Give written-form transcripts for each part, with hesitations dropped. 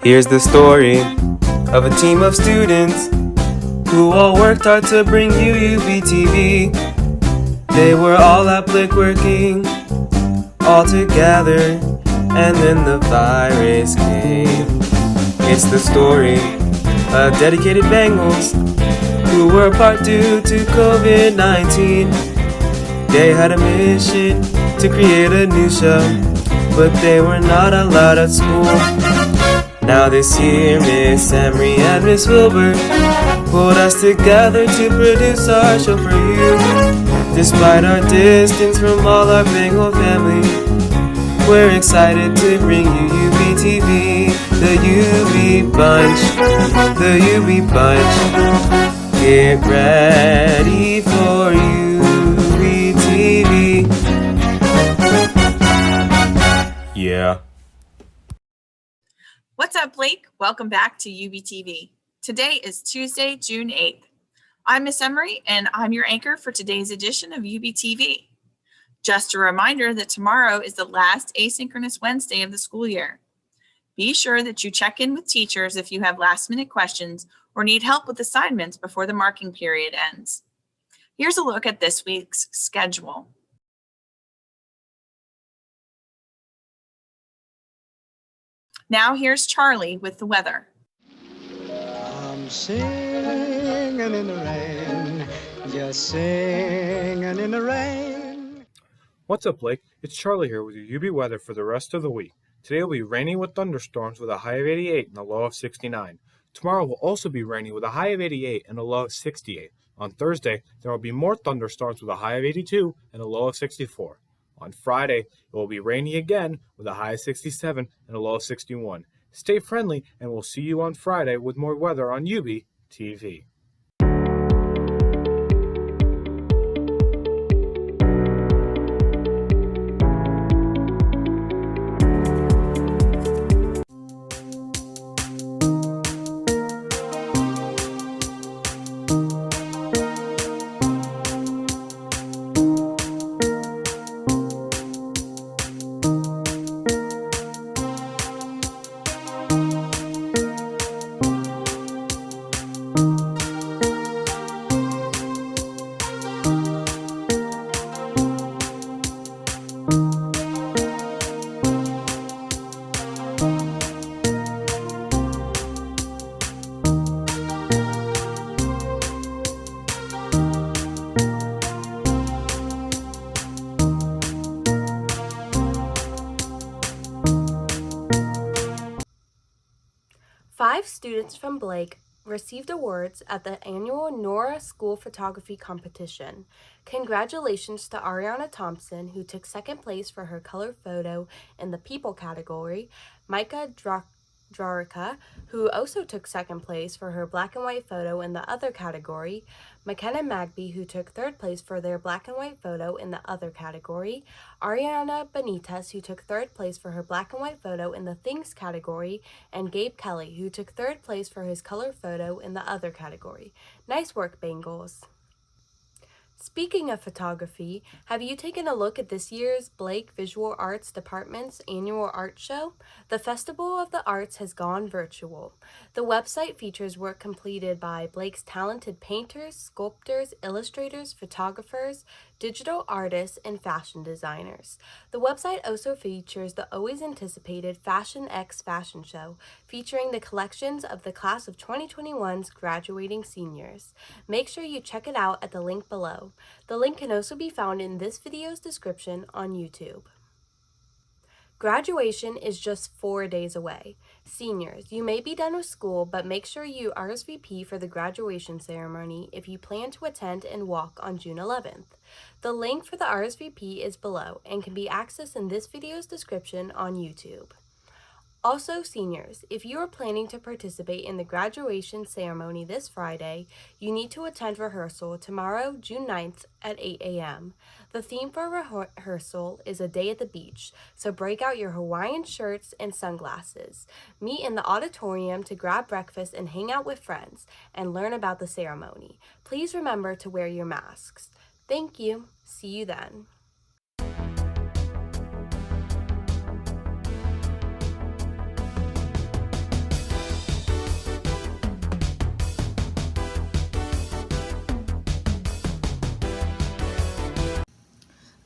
Here's the story of a team of students who all worked hard to bring you EubieTV. They were all at Blake working all together, and then the virus came. It's the story of dedicated Bengals who were apart due to COVID-19. They had a mission to create a new show, but they were not allowed at school. Now this year, Miss Emery and Miss Wilbur pulled us together to produce our show for you. Despite our distance from all our Bengal family, we're excited to bring you EubieTV, the Eubie Bunch, the Eubie Bunch. Get ready for EubieTV. Yeah. What's up, Blake? Welcome back to EubieTV. Today is Tuesday, June 8th. I'm Miss Emery, and I'm your anchor for today's edition of EubieTV. Just a reminder that tomorrow is the last asynchronous Wednesday of the school year. Be sure that you check in with teachers if you have last-minute questions or need help with assignments before the marking period ends. Here's a look at this week's schedule. Now here's Charlie with the weather. I'm singing in the rain, just singing in the rain. What's up, Blake? It's Charlie here with your Eubie weather for the rest of the week. Today will be rainy with thunderstorms with a high of 88 and a low of 69. Tomorrow will also be rainy with a high of 88 and a low of 68. On Thursday, there will be more thunderstorms with a high of 82 and a low of 64. On Friday, it will be rainy again with a high of 67 and a low of 61. Stay friendly, and we'll see you on Friday with more weather on EubieTV. Five students from Blake received awards at the annual Nora School Photography Competition. Congratulations to Ariana Thompson, who took second place for her color photo in the People category, Micah Drarica, who also took second place for her black and white photo in the other category, McKenna Magby, who took third place for their black and white photo in the other category, Ariana Benitez, who took third place for her black and white photo in the Things category, and Gabe Kelly, who took third place for his color photo in the other category. Nice work, Bengals. Speaking of photography, have you taken a look at this year's Blake Visual Arts Department's annual art show? The Festival of the Arts has gone virtual. The website features work completed by Blake's talented painters, sculptors, illustrators, photographers, digital artists, and fashion designers. The website also features the always anticipated FashionX fashion show, featuring the collections of the class of 2021's graduating seniors. Make sure you check it out at the link below. The link can also be found in this video's description on YouTube. Graduation is just 4 days away. Seniors, you may be done with school, but make sure you RSVP for the graduation ceremony if you plan to attend and walk on June 11th. The link for the RSVP is below and can be accessed in this video's description on YouTube. Also, seniors, if you are planning to participate in the graduation ceremony this Friday, you need to attend rehearsal tomorrow, June 9th at 8 a.m. The theme for rehearsal is a day at the beach, so break out your Hawaiian shirts and sunglasses. Meet in the auditorium to grab breakfast and hang out with friends and learn about the ceremony. Please remember to wear your masks. Thank you. See you then.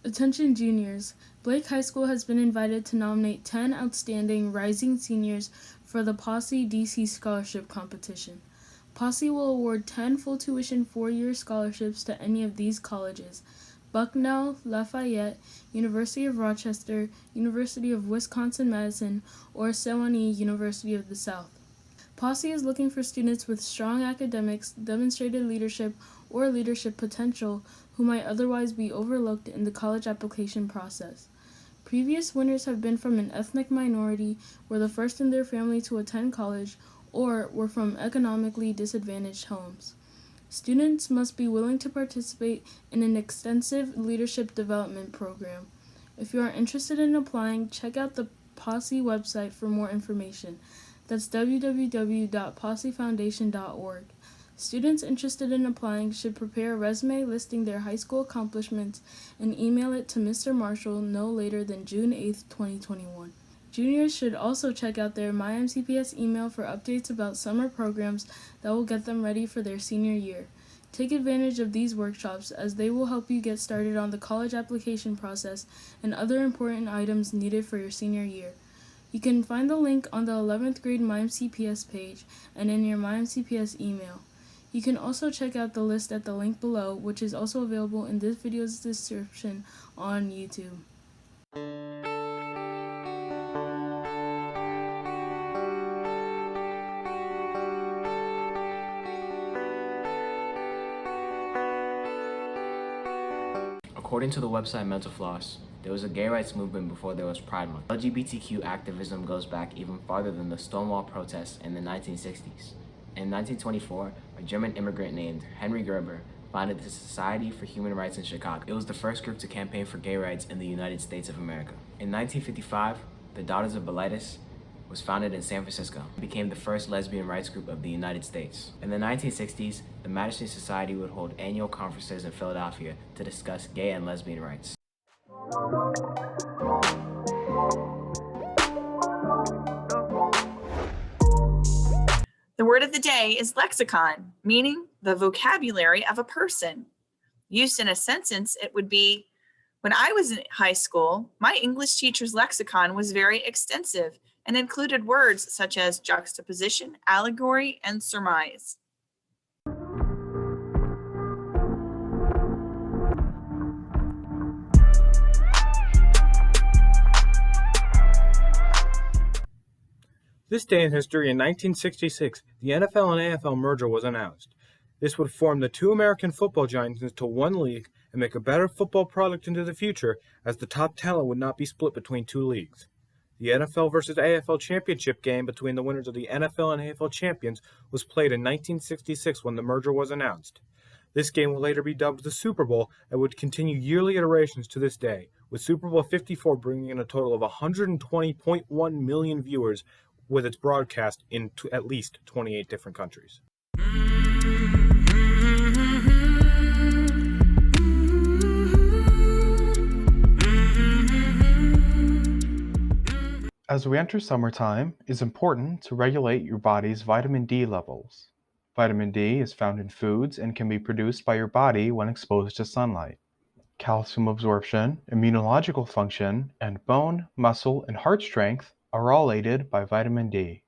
Attention juniors, Blake High School has been invited to nominate 10 outstanding rising seniors for the Posse DC Scholarship Competition. Posse will award 10 full tuition 4-year scholarships to any of these colleges: Bucknell, Lafayette, University of Rochester, University of Wisconsin-Madison, or Sewanee University of the South. Posse is looking for students with strong academics, demonstrated leadership, or leadership potential who might otherwise be overlooked in the college application process. Previous winners have been from an ethnic minority, were the first in their family to attend college, or were from economically disadvantaged homes. Students must be willing to participate in an extensive leadership development program. If you are interested in applying, check out the Posse website for more information. That's www.possefoundation.org. Students interested in applying should prepare a resume listing their high school accomplishments and email it to Mr. Marshall no later than June 8, 2021. Juniors should also check out their MyMCPS email for updates about summer programs that will get them ready for their senior year. Take advantage of these workshops as they will help you get started on the college application process and other important items needed for your senior year. You can find the link on the 11th grade MyMCPS page and in your MyMCPS email. You can also check out the list at the link below, which is also available in this video's description on YouTube. According to the website Mental Floss, there was a gay rights movement before there was Pride Month. LGBTQ activism goes back even farther than the Stonewall protests in the 1960s. In 1924, a German immigrant named Henry Gerber founded the Society for Human Rights in Chicago. It was the first group to campaign for gay rights in the United States of America. In 1955, the Daughters of Bilitis was founded in San Francisco and became the first lesbian rights group of the United States. In the 1960s, the Madison Society would hold annual conferences in Philadelphia to discuss gay and lesbian rights. The word of the day is lexicon, meaning the vocabulary of a person. Used in a sentence, it would be, when I was in high school, my English teacher's lexicon was very extensive and included words such as juxtaposition, allegory, and surmise. This day in history, in 1966, the NFL and AFL merger was announced. This would form the two American football giants into one league and make a better football product into the future, as the top talent would not be split between two leagues. The NFL versus AFL championship game between the winners of the NFL and AFL champions was played in 1966 when the merger was announced. This game will later be dubbed the Super Bowl and would continue yearly iterations to this day, with Super Bowl 54 bringing in a total of 120.1 million viewers, with its broadcast in at least 28 different countries. As we enter summertime, it's important to regulate your body's vitamin D levels. Vitamin D is found in foods and can be produced by your body when exposed to sunlight. Calcium absorption, immunological function, and bone, muscle, and heart strength are all aided by vitamin D.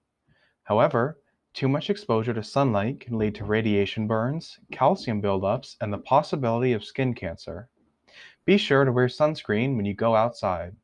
However, too much exposure to sunlight can lead to radiation burns, calcium buildups, and the possibility of skin cancer. Be sure to wear sunscreen when you go outside.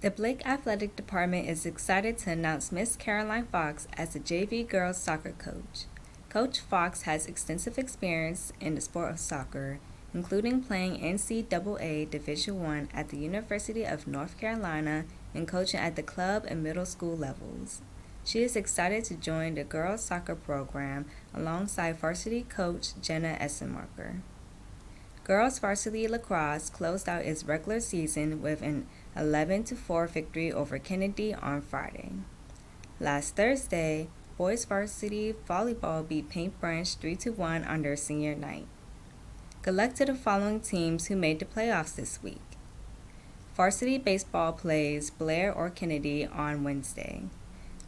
The Blake Athletic Department is excited to announce Miss Caroline Fox as the JV girls soccer coach. Coach Fox has extensive experience in the sport of soccer, including playing NCAA Division I at the University of North Carolina and coaching at the club and middle school levels. She is excited to join the girls soccer program alongside varsity coach Jenna Essenmarker. Girls varsity lacrosse closed out its regular season with an 11-4 victory over Kennedy on Friday. Last Thursday, boys varsity volleyball beat Paint Branch 3-1 on their senior night. Good luck to the following teams who made the playoffs this week: Varsity baseball plays Blair or Kennedy on Wednesday.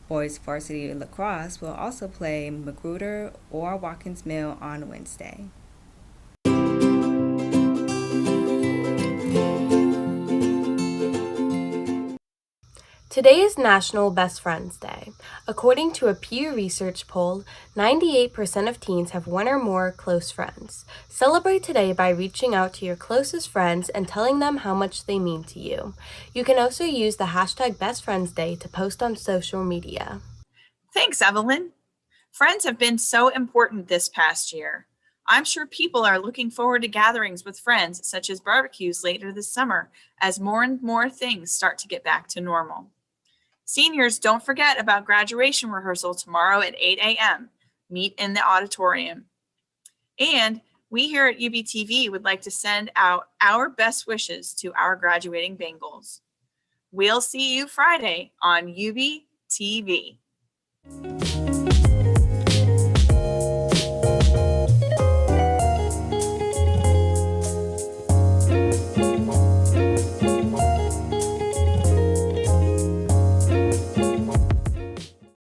Boys varsity lacrosse will also play Magruder or Watkins Mill on Wednesday. Today is National Best Friends Day. According to a Pew Research poll, 98% of teens have one or more close friends. Celebrate today by reaching out to your closest friends and telling them how much they mean to you. You can also use the hashtag Best Friends Day to post on social media. Thanks, Evelyn. Friends have been so important this past year. I'm sure people are looking forward to gatherings with friends, such as barbecues later this summer, as more and more things start to get back to normal. Seniors, don't forget about graduation rehearsal tomorrow at 8 a.m. Meet in the auditorium. And we here at EubieTV would like to send out our best wishes to our graduating Bengals. We'll see you Friday on EubieTV.